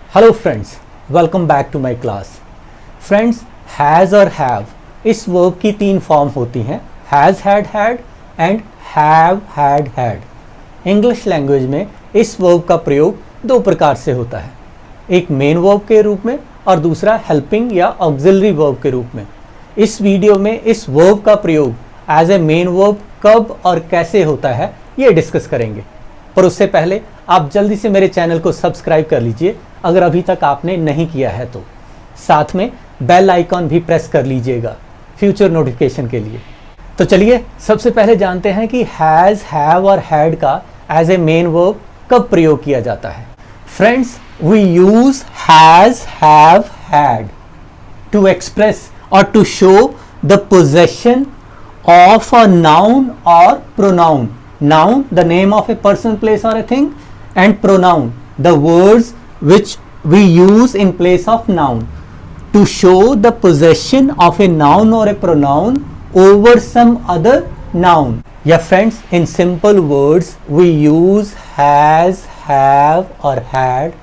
Hello friends, welcome back to my class. Friends, has और have इस verb की तीन फॉर्म होती हैं, has had had and have had had. English language में इस वर्ब का प्रयोग दो प्रकार से होता है, एक मेन वर्ब के रूप में और दूसरा हेल्पिंग या ऑक्सिलरी वर्ब के रूप में। इस वीडियो में इस वर्ब का प्रयोग एज ए मेन वर्ब कब और कैसे होता है ये डिस्कस करेंगे, पर उससे पहले आप जल्दी से मेरे चैनल को सब्सक्राइब कर लीजिए अगर अभी तक आपने नहीं किया है तो। साथ में बेल आइकॉन भी प्रेस कर लीजिएगा फ्यूचर नोटिफिकेशन के लिए। तो चलिए सबसे पहले जानते हैं कि हैज़, हैव और हैड का एज ए मेन वर्ब कब प्रयोग किया जाता है। Friends, we use has, have, had to express or to show the possession of a noun or pronoun. Noun, the name of a person, place or a thing, and pronoun, the words which we use in place of noun, to show the possession of a noun or a pronoun over some other noun. Yeah friends, in simple words we use has, have or had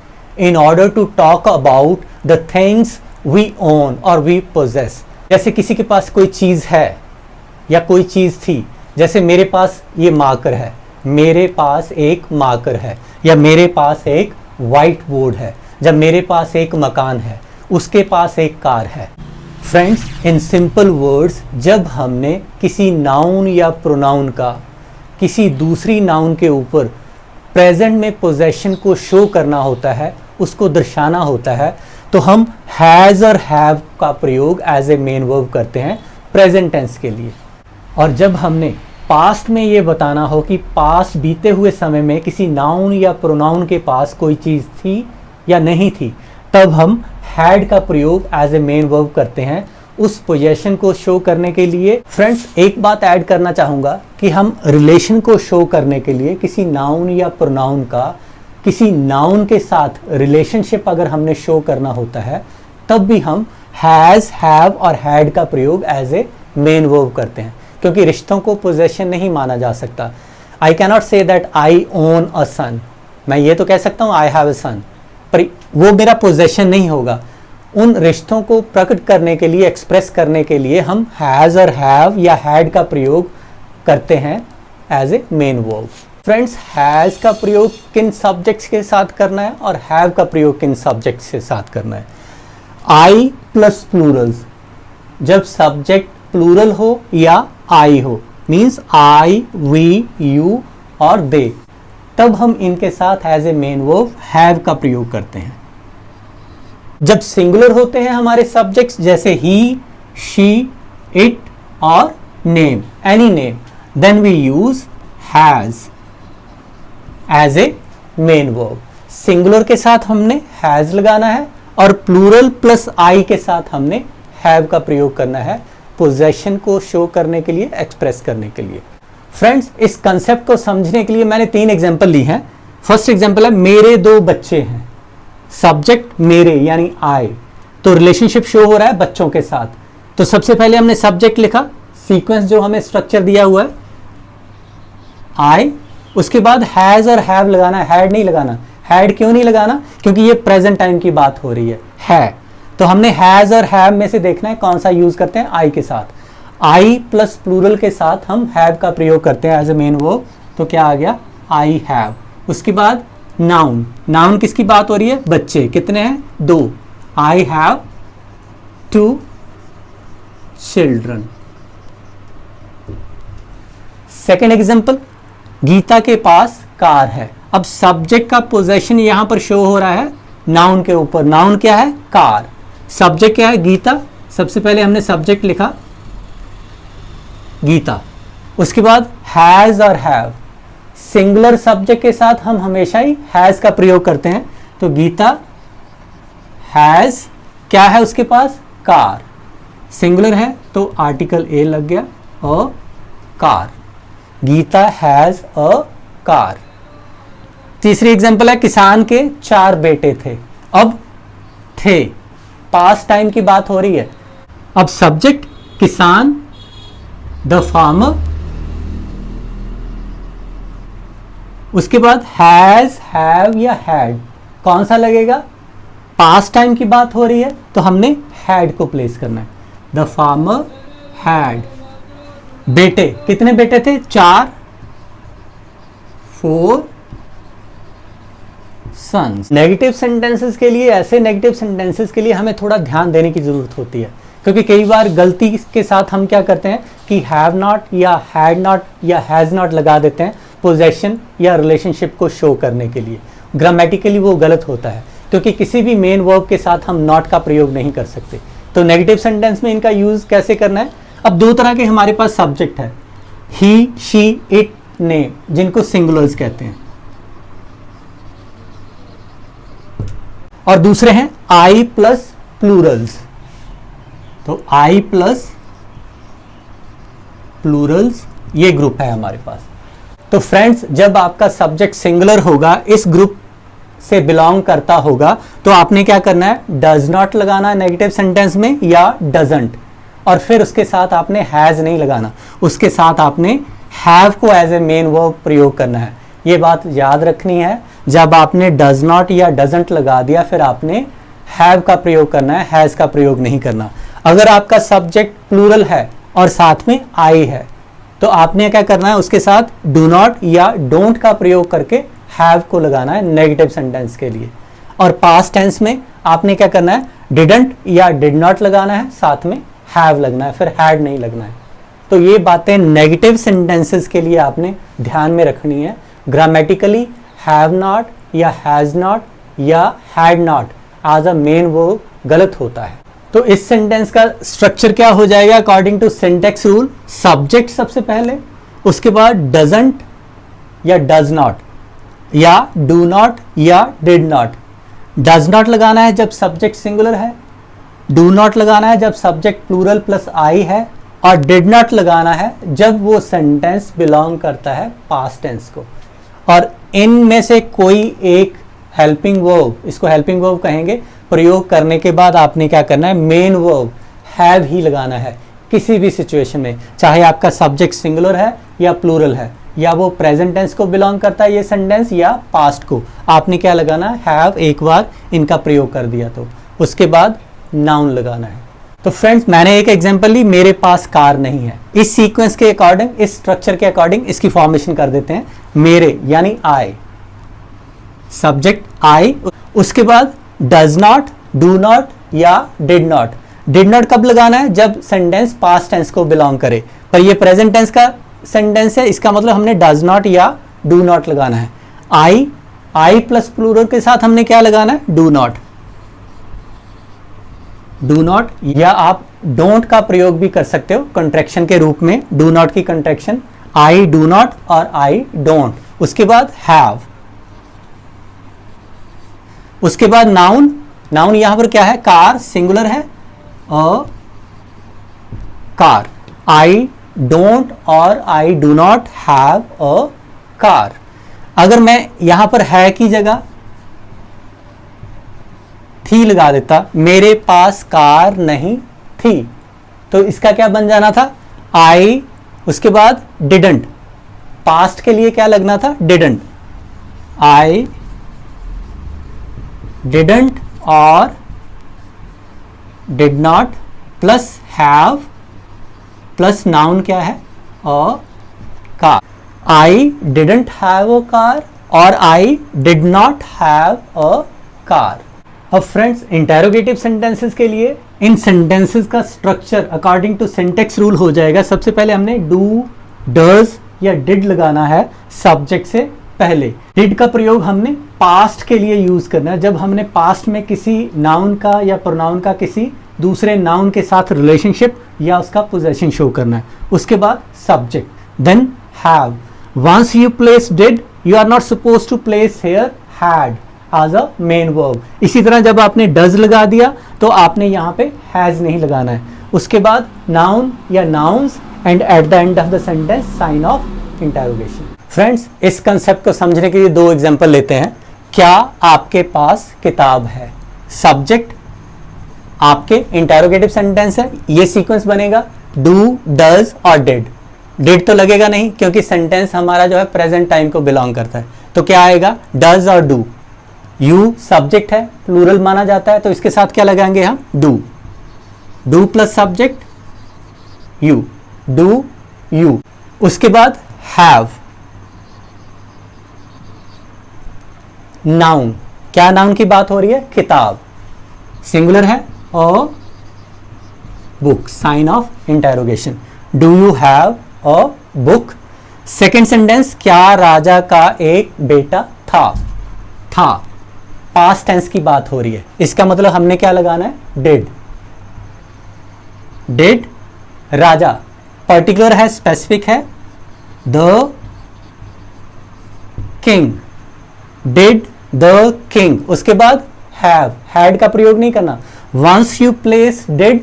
in order to talk about the things we own or we possess। जैसे किसी के पास कोई चीज़ है या कोई चीज़ थी, जैसे मेरे पास ये मार्कर है, मेरे पास एक मार्कर है, या मेरे पास एक वाइट बोर्ड है, जब मेरे पास एक मकान है, उसके पास एक कार है। फ्रेंड्स, इन सिंपल वर्ड्स जब हमने किसी नाउन या प्रोनाउन का किसी दूसरी नाउन के ऊपर प्रेजेंट में पोजेशन को शो करना होता है, उसको दर्शाना होता है, तो हम हैज़ और हैव का प्रयोग एज ए मेन वर्ब करते हैं प्रेजेंट टेंस के लिए। और जब हमने पास्ट में ये बताना हो कि पास्ट बीते हुए समय में किसी नाउन या प्रोनाउन के पास कोई चीज़ थी या नहीं थी, तब हम हैड का प्रयोग एज ए मेन वर्ब करते हैं उस पोजेशन को शो करने के लिए। फ्रेंड्स, एक बात ऐड करना चाहूँगा कि हम रिलेशन को शो करने के लिए किसी नाउन या प्रोनाउन का किसी नाउन के साथ रिलेशनशिप अगर हमने शो करना होता है, तब भी हम हैज़, हैव और हैड का प्रयोग एज ए मेन वर्ब करते हैं, क्योंकि रिश्तों को पोजेशन नहीं माना जा सकता। I cannot say that I own a son. मैं ये तो कह सकता हूँ आई हैव अ सन, पर वो मेरा पोजेशन नहीं होगा। उन रिश्तों को प्रकट करने के लिए, एक्सप्रेस करने के लिए हम हैज़ और हैव या हैड का प्रयोग करते हैं as a main verb. Friends, has का प्रयोग किन सब्जेक्ट्स के साथ करना है और हैव का प्रयोग किन सब्जेक्ट्स के साथ करना है। आई प्लस प्लूरल्स, जब सब्जेक्ट प्लूरल हो या आई हो, मीन्स आई, वी, यू और दे, तब हम इनके साथ as a main verb have का प्रयोग करते हैं। जब सिंगुलर होते हैं हमारे सब्जेक्ट्स, जैसे ही, शी, इट और name, any name, then we use has as a main verb. Singular के साथ हमने हैज़ लगाना है और प्लूरल प्लस आई के साथ हमने हैव का प्रयोग करना है पोजेशन को शो करने के लिए, एक्सप्रेस करने के लिए। फ्रेंड्स, इस कंसेप्ट को समझने के लिए मैंने तीन एग्जांपल ली हैं। फर्स्ट एग्जांपल है, मेरे दो बच्चे हैं। सब्जेक्ट मेरे यानी आई, तो रिलेशनशिप शो हो रहा है बच्चों के साथ। तो सबसे पहले हमने सब्जेक्ट लिखा, सीक्वेंस जो हमें स्ट्रक्चर दिया हुआ है, आई, उसके बाद हैज़ और हैव लगाना है, हैड नहीं लगाना। हैड क्यों नहीं लगाना? क्योंकि ये प्रेजेंट टाइम की बात हो रही है। तो हमने हैज़ और हैव में से देखना है कौन सा यूज करते हैं, आई के साथ। आई प्लस प्लूरल के साथ हम हैव का प्रयोग करते हैं एज ए मेन वर्ब, तो क्या आ गया, आई हैव। उसके बाद नाउन, नाउन किसकी बात हो रही है, बच्चे। कितने हैं, दो। I have 2 children. Second example, Geeta के पास कार है। अब सब्जेक्ट का पोजेशन यहां पर शो हो रहा है नाउन के ऊपर। नाउन क्या है, कार। सब्जेक्ट क्या है, गीता। सबसे पहले हमने सब्जेक्ट लिखा गीता। उसके बाद हैज़ और हैव, सिंगुलर सब्जेक्ट के साथ हम हमेशा ही हैज़ का प्रयोग करते हैं। तो गीता हैज़, क्या है उसके पास, कार। सिंगुलर है तो आर्टिकल ए लग गया, और car. Geeta has a car. तीसरी एग्जांपल है, किसान के 4 बेटे थे। अब थे, पास्ट टाइम की बात हो रही है। अब सब्जेक्ट किसान, द फार्मर, उसके बाद हैज़, हैव या हैड, कौन सा लगेगा, पास्ट टाइम की बात हो रही है तो हमने हैड को प्लेस करना है। द फार्मर हैड, बेटे, कितने बेटे थे? 4, 4 सन्स। नेगेटिव सेंटेंसेस के लिए, ऐसे नेगेटिव सेंटेंसेस के लिए हमें थोड़ा ध्यान देने की जरूरत होती है, क्योंकि कई बार गलती के साथ हम क्या करते हैं कि हैव नॉट या हैड नॉट या हैज़ नॉट लगा देते हैं पोजेशन या रिलेशनशिप को शो करने के लिए। ग्रामेटिकली वो गलत होता है, क्योंकि किसी भी मेन वर्ब के साथ हम नॉट का प्रयोग नहीं कर सकते। तो नेगेटिव सेंटेंस में इनका यूज कैसे करना है? अब दो तरह के हमारे पास सब्जेक्ट है, ही, शी, इट, ने, जिनको सिंगुलर्स कहते हैं, और दूसरे हैं आई प्लस प्लूरल्स। तो आई प्लस प्लूरल्स ये ग्रुप है हमारे पास। तो फ्रेंड्स, जब आपका सब्जेक्ट सिंगुलर होगा, इस ग्रुप से बिलोंग करता होगा, तो आपने क्या करना है? डज नॉट लगाना है नेगेटिव सेंटेंस में, या डजंट, और फिर उसके साथ आपने हैज नहीं लगाना, उसके साथ आपने हैव को एज ए मेन वर्ब प्रयोग करना है। ये बात याद रखनी है, जब आपने डज नॉट या डजंट लगा दिया, फिर आपने हैव का प्रयोग करना है, हैज का प्रयोग नहीं करना। अगर आपका सब्जेक्ट प्लूरल है और साथ में आई है, तो आपने क्या करना है? उसके साथ डू नॉट या डोंट का प्रयोग करके हैव को लगाना है नेगेटिव सेंटेंस के लिए। और पास्ट टेंस में आपने क्या करना है? डिडंट या डिड नॉट लगाना है, साथ में हैव लगना है, फिर हैड नहीं लगना है। तो ये बातें नेगेटिव सेंटेंसेस के लिए आपने ध्यान में रखनी है। ग्रामेटिकली हैव नॉट या हैज नॉट या had not as a main verb गलत होता है। तो इस सेंटेंस का स्ट्रक्चर क्या हो जाएगा according to syntax rule? Subject सबसे पहले, उसके बाद डजंट या डज नॉट या डू नॉट या डिड नॉट। डज नॉट लगाना है जब सब्जेक्ट सिंगुलर है, डू नॉट लगाना है जब सब्जेक्ट प्लूरल प्लस आई है, और डिड नॉट लगाना है जब वो सेंटेंस बिलोंग करता है पास्ट टेंस को। और इनमें से कोई एक हेल्पिंग वर्ब, इसको हेल्पिंग वर्ब कहेंगे, प्रयोग करने के बाद आपने क्या करना है? मेन वर्ब हैव ही लगाना है किसी भी सिचुएशन में, चाहे आपका सब्जेक्ट सिंगुलर है या प्लूरल है, या वो प्रेजेंट टेंस को बिलोंग करता है ये सेंटेंस, या पास्ट को। आपने क्या लगाना है? हैव एक बार इनका प्रयोग कर दिया तो उसके बाद नाउन लगाना है। तो फ्रेंड्स, मैंने एक एग्जांपल ली, मेरे पास कार नहीं है। इस सीक्वेंस के अकॉर्डिंग, इस स्ट्रक्चर के अकॉर्डिंग इसकी फॉर्मेशन कर देते हैं। मेरे यानी आई, सब्जेक्ट आई, उसके बाद डज नॉट, डू नॉट या डिड नॉट। डिड नॉट कब लगाना है? जब सेंटेंस पास्ट टेंस को बिलोंग करे, पर ये प्रेजेंट टेंस का सेंटेंस है, इसका मतलब हमने डज नॉट या डू नॉट लगाना है। आई, आई प्लस प्लूरल के साथ हमने क्या लगाना है? Do not. डू नॉट, या आप डोंट का प्रयोग भी कर सकते हो कंट्रैक्शन के रूप में। डू नॉट की कंट्रैक्शन आई डू नॉट और आई डोंट। उसके बाद हैव, उसके बाद नाउन। नाउन यहां पर क्या है? कार, सिंगुलर है, अ कार। आई डोंट और I do not have a car. अगर मैं यहां पर है की जगह थी लगा देता, मेरे पास कार नहीं थी, तो इसका क्या बन जाना था? आई, उसके बाद डिडंट। पास्ट के लिए क्या लगना था? Didn't. I didn't or did not plus have plus noun क्या है? A car. I didn't have a car or I did not have a car. अब फ्रेंड्स, इंटेरोगेटिव सेंटेंसेस के लिए इन सेंटेंसेस का structure according to syntax rule हो जाएगा। सबसे पहले हमने डू, डज या डिड लगाना है सब्जेक्ट से पहले। डिड का प्रयोग हमने पास्ट के लिए यूज करना है, जब हमने पास्ट में किसी नाउन का या प्रोनाउन का किसी दूसरे नाउन के साथ रिलेशनशिप या उसका पोजेशन शो करना है। उसके बाद subject, then have. Once you place did, you are not suppose to place here had as a main verb. इसी तरह जब आपने डज लगा दिया तो आपने यहाँ पे हैज नहीं लगाना है। उसके बाद नाउन या nouns, and at the end of the sentence sign of interrogation. Friends, इस कंसेप्ट को समझने के लिए दो एग्जांपल लेते हैं। क्या आपके पास किताब है? सब्जेक्ट आपके इंटरोगेटिव सेंटेंस है, ये सीक्वेंस बनेगा डू, डज और डिड। डिड तो लगेगा नहीं क्योंकि सेंटेंस हमारा जो है प्रेजेंट टाइम को बिलोंग करता है, तो क्या आएगा? डज और डू। यू सब्जेक्ट है, प्लूरल माना जाता है, तो इसके साथ क्या लगाएंगे हम? Do. Do plus subject you, do you. उसके बाद हैव, नाउन। क्या नाउन की बात हो रही है? किताब। सिंगुलर है और book, sign of interrogation. Do you have a book? Second sentence, क्या राजा का एक बेटा था? था, पास्ट टेंस की बात हो रही है, इसका मतलब हमने क्या लगाना है? डिड। डिड राजा, पर्टिकुलर है, स्पेसिफिक है, the king. Did the king. उसके बाद हैव, हैड का प्रयोग नहीं करना। Once you place did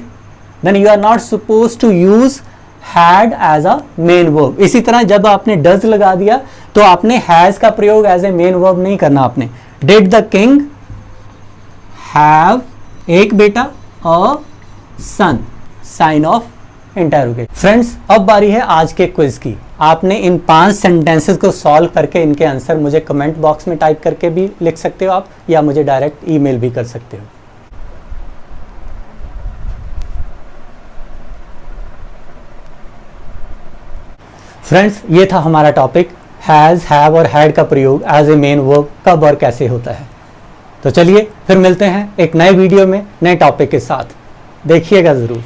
then you are not suppose to use had as a main verb. इसी तरह जब आपने डज लगा दिया तो आपने हैज का प्रयोग एज ए मेन वर्ब नहीं करना आपने। डिड द किंग हैव, एक बेटा, अ सन, साइन ऑफ इंटेरोगेशन। फ्रेंड्स, अब बारी है आज के क्विज की। आपने इन 5 सेंटेंसेस को सॉल्व करके इनके आंसर मुझे कमेंट बॉक्स में टाइप करके भी लिख सकते हो आप, या मुझे डायरेक्ट ईमेल भी कर सकते हो। फ्रेंड्स, ये था हमारा टॉपिक, हैज, हैव और हैड का प्रयोग एज ए मेन वर्ब कब और कैसे होता है। तो चलिए फिर मिलते हैं एक नए वीडियो में नए टॉपिक के साथ, देखिएगा ज़रूर।